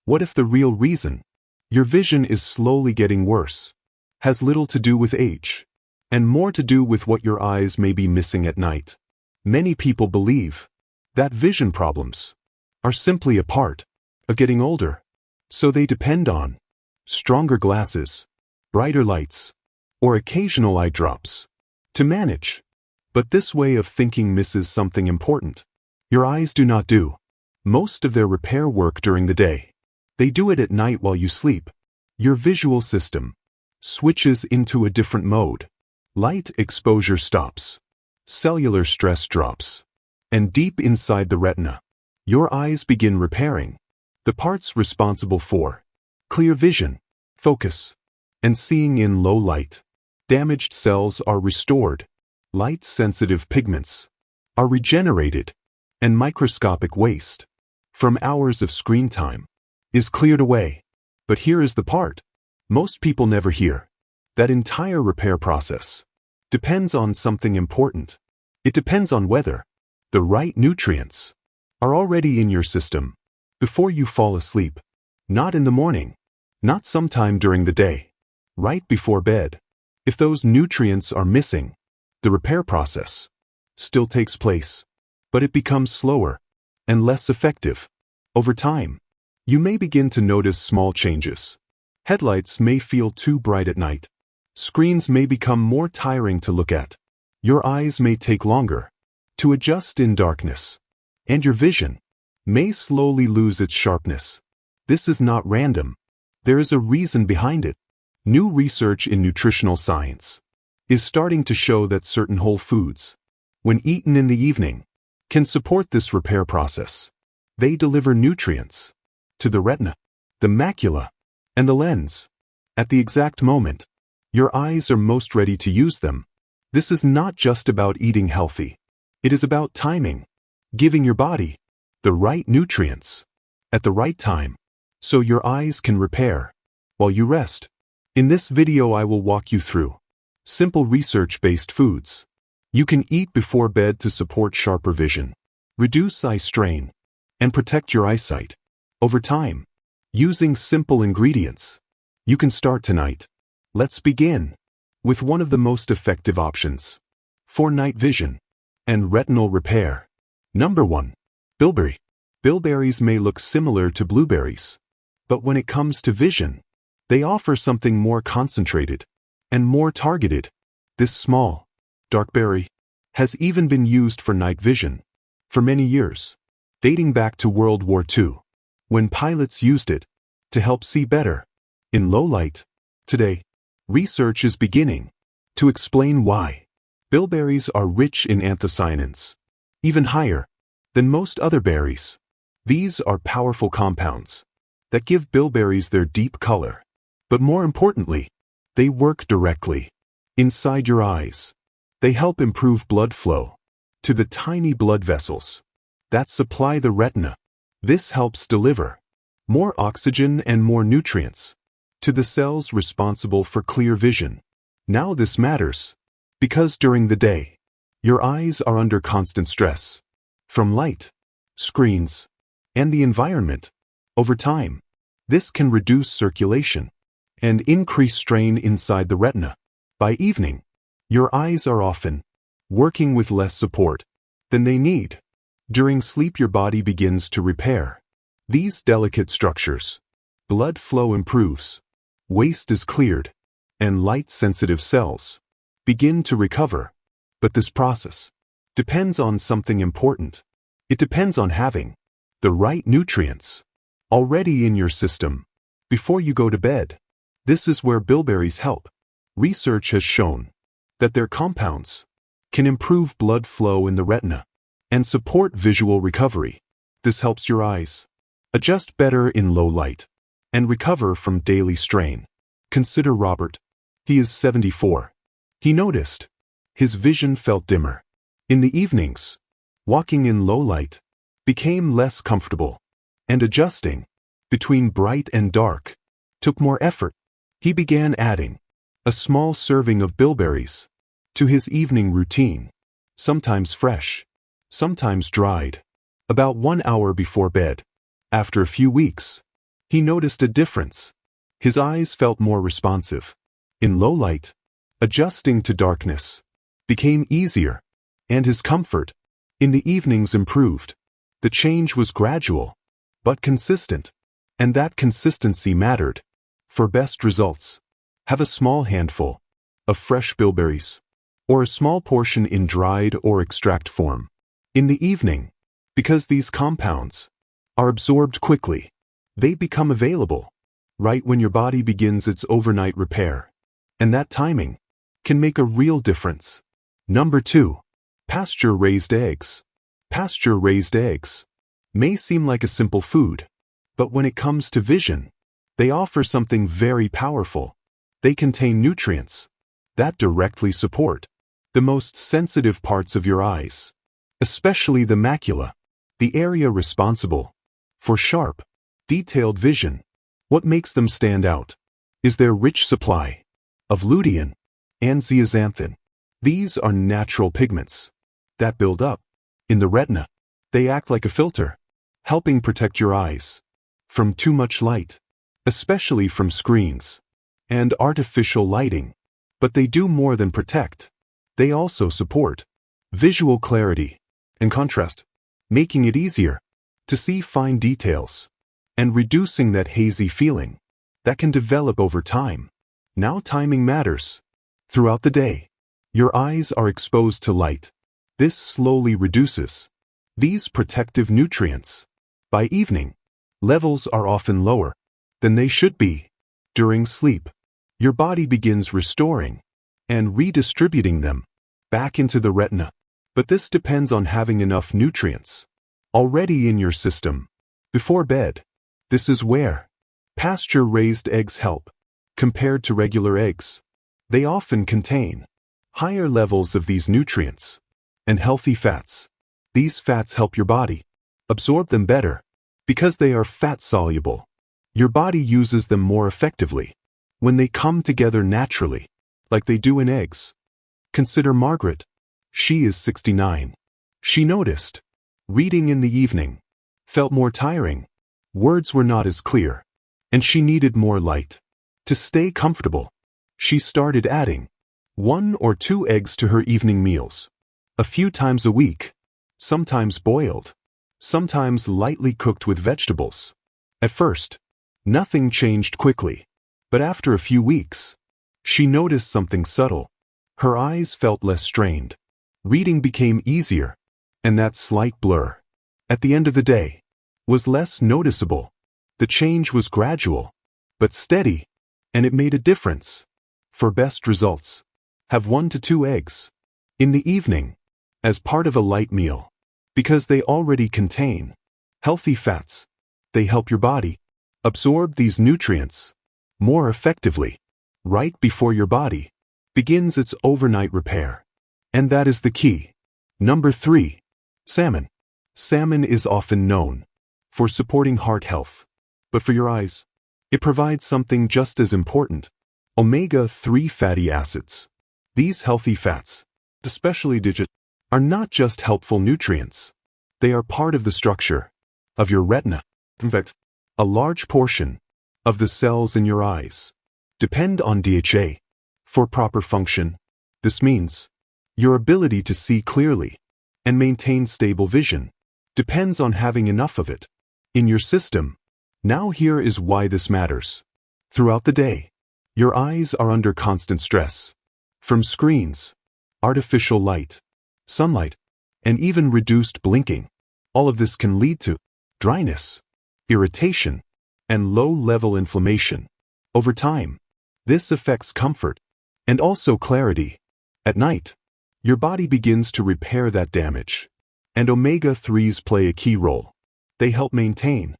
What if the real reason your vision is slowly getting worse has little to do with age, and more to do with what your eyes may be missing at night? Many people believe that vision problems are simply a part of getting older, so they depend on stronger glasses, brighter lights, or occasional eye drops to manage. But this way of thinking misses something important. Your eyes do not do most of their repair work during the day. They do it at night while you sleep. Your visual system switches into a different mode. Light exposure stops, cellular stress drops, and deep inside the retina, your eyes begin repairing the parts responsible for clear vision, focus, and seeing in low light. Damaged cells are restored, light-sensitive pigments are regenerated, and microscopic waste from hours of screen time is cleared away. But here is the part most people never hear. That entire repair process depends on something important. It depends on whether the right nutrients are already in your system before you fall asleep. Not in the morning, not sometime during the day, right before bed. If those nutrients are missing, the repair process still takes place, but it becomes slower and less effective. Over time, you may begin to notice small changes. Headlights may feel too bright at night. Screens may become more tiring to look at. Your eyes may take longer to adjust in darkness, and your vision may slowly lose its sharpness. This is not random. There is a reason behind it. New research in nutritional science is starting to show that certain whole foods, when eaten in the evening, can support this repair process. They deliver nutrients to the retina, the macula, and the lens at the exact moment your eyes are most ready to use them. This is not just about eating healthy. It is about timing, giving your body the right nutrients at the right time so your eyes can repair while you rest. In this video, I will walk you through simple research-based foods you can eat before bed to support sharper vision, reduce eye strain, and protect your eyesight over time. Using simple ingredients, you can start tonight. Let's begin with one of the most effective options for night vision and retinal repair. Number 1. Bilberry. Bilberries may look similar to blueberries, but when it comes to vision, they offer something more concentrated and more targeted. This small, dark berry has even been used for night vision for many years, dating back to World War II, when pilots used it to help see better in low light. Today, research is beginning to explain why bilberries are rich in anthocyanins, even higher than most other berries. These are powerful compounds that give bilberries their deep color, but more importantly, they work directly inside your eyes. They help improve blood flow to the tiny blood vessels that supply the retina. This helps deliver more oxygen and more nutrients to the cells responsible for clear vision. Now this matters because during the day, your eyes are under constant stress from light, screens, and the environment. Over time, this can reduce circulation and increase strain inside the retina. By evening, your eyes are often working with less support than they need. During sleep, your body begins to repair these delicate structures. Blood flow improves, waste is cleared, and light-sensitive cells begin to recover. But this process depends on something important. It depends on having the right nutrients already in your system before you go to bed. This is where bilberries help. Research has shown that their compounds can improve blood flow in the retina and support visual recovery. This helps your eyes adjust better in low light and recover from daily strain. Consider Robert. He is 74. He noticed his vision felt dimmer in the evenings. Walking in low light became less comfortable, and adjusting between bright and dark took more effort. He began adding a small serving of bilberries to his evening routine, sometimes fresh, sometimes dried, about 1 hour before bed. After a few weeks, He noticed a difference. His eyes felt more responsive. In low light, adjusting to darkness became easier, and his comfort in the evenings improved. The change was gradual, but consistent, and that consistency mattered. For best results, have a small handful of fresh bilberries, or a small portion in dried or extract form in the evening. Because these compounds are absorbed quickly, they become available right when your body begins its overnight repair. And that timing can make a real difference. Number 2. Pasture-raised eggs. Pasture-raised eggs may seem like a simple food, but when it comes to vision, they offer something very powerful. They contain nutrients that directly support the most sensitive parts of your eyes, especially the macula, the area responsible for sharp, detailed vision. What makes them stand out is their rich supply of lutein and zeaxanthin. These are natural pigments that build up in the retina. They act like a filter, helping protect your eyes from too much light, especially from screens and artificial lighting. But they do more than protect. They also support visual clarity and contrast, making it easier to see fine details and reducing that hazy feeling that can develop over time. Now timing matters. Throughout the day, your eyes are exposed to light. This slowly reduces these protective nutrients. By evening, levels are often lower than they should be. During sleep, your body begins restoring and redistributing them back into the retina. But this depends on having enough nutrients already in your system. Before bed, this is where pasture-raised eggs help. Compared to regular eggs, they often contain higher levels of these nutrients and healthy fats. These fats help your body absorb them better because they are fat-soluble. Your body uses them more effectively when they come together naturally, like they do in eggs. Consider Margaret. She is 69. She noticed reading in the evening felt more tiring. Words were not as clear, and she needed more light. To stay comfortable, she started adding 1 or 2 eggs to her evening meals, a few times a week, sometimes boiled, sometimes lightly cooked with vegetables. At first, nothing changed quickly, but after a few weeks, she noticed something subtle. Her eyes felt less strained. Reading became easier, and that slight blur, at the end of the day, was less noticeable. The change was gradual, but steady, and it made a difference. For best results, have 1 to 2 eggs in the evening as part of a light meal. Because they already contain healthy fats, they help your body absorb these nutrients more effectively right before your body begins its overnight repair. And that is the key. Number 3. Salmon. Salmon is often known for supporting heart health, but for your eyes, it provides something just as important: omega-3 fatty acids. These healthy fats, especially digit, are not just helpful nutrients. They are part of the structure of your retina. In fact, a large portion of the cells in your eyes depend on DHA for proper function. This means your ability to see clearly and maintain stable vision depends on having enough of it in your system. Now here is why this matters. Throughout the day, your eyes are under constant stress from screens, artificial light, sunlight, and even reduced blinking. All of this can lead to dryness, irritation, and low-level inflammation. Over time, this affects comfort and also clarity. At night, your body begins to repair that damage, and omega-3s play a key role. They help maintain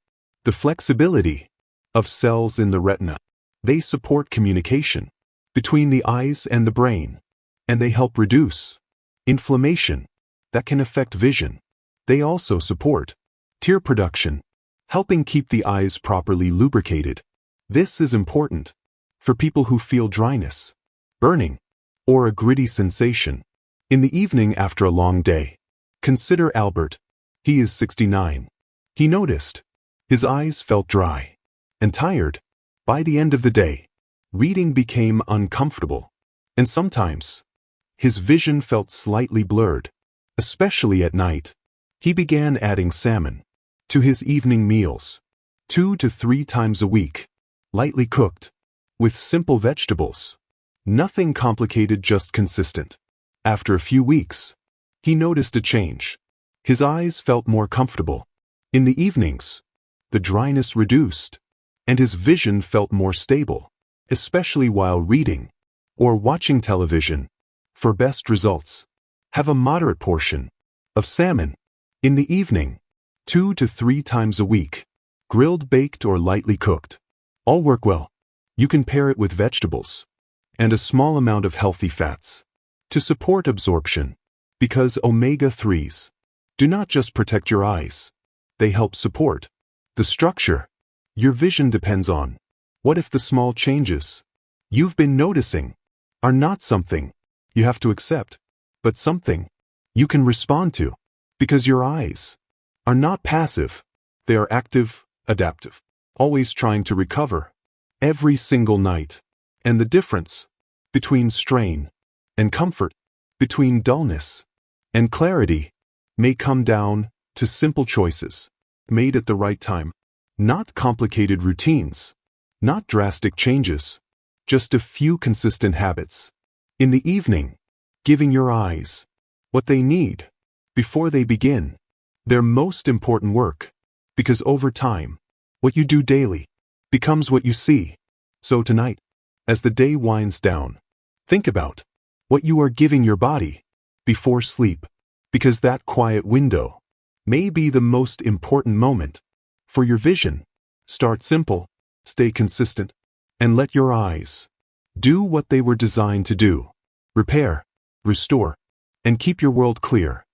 the flexibility of cells in the retina. They support communication between the eyes and the brain, and they help reduce inflammation that can affect vision. They also support tear production, helping keep the eyes properly lubricated. This is important for people who feel dryness, burning, or a gritty sensation in the evening after a long day. Consider Albert. He is 69. He noticed his eyes felt dry. and tired. By the end of the day, reading became uncomfortable, and sometimes his vision felt slightly blurred, especially at night. He began adding salmon to his evening meals, 2 to 3 times a week, lightly cooked, with simple vegetables. Nothing complicated, just consistent. After a few weeks, he noticed a change. His eyes felt more comfortable. In the evenings, the dryness reduced, and his vision felt more stable, especially while reading or watching television. For best results, have a moderate portion of salmon in the evening, 2 to 3 times a week, grilled, baked, or lightly cooked. All work well. You can pair it with vegetables and a small amount of healthy fats to support absorption, because omega-3s do not just protect your eyes, they help support the structure your vision depends on. What if the small changes you've been noticing are not something you have to accept, but something you can respond to? Because your eyes are not passive, they are active, adaptive, always trying to recover every single night. And the difference between strain and comfort, between dullness and clarity, may come down to simple choices made at the right time. Not complicated routines, not drastic changes, just a few consistent habits. In the evening, giving your eyes what they need before they begin their most important work. Because over time, what you do daily becomes what you see. So tonight, as the day winds down, think about what you are giving your body before sleep, because that quiet window may be the most important moment for your vision. Start simple, stay consistent, and let your eyes do what they were designed to do. Repair, restore, and keep your world clear.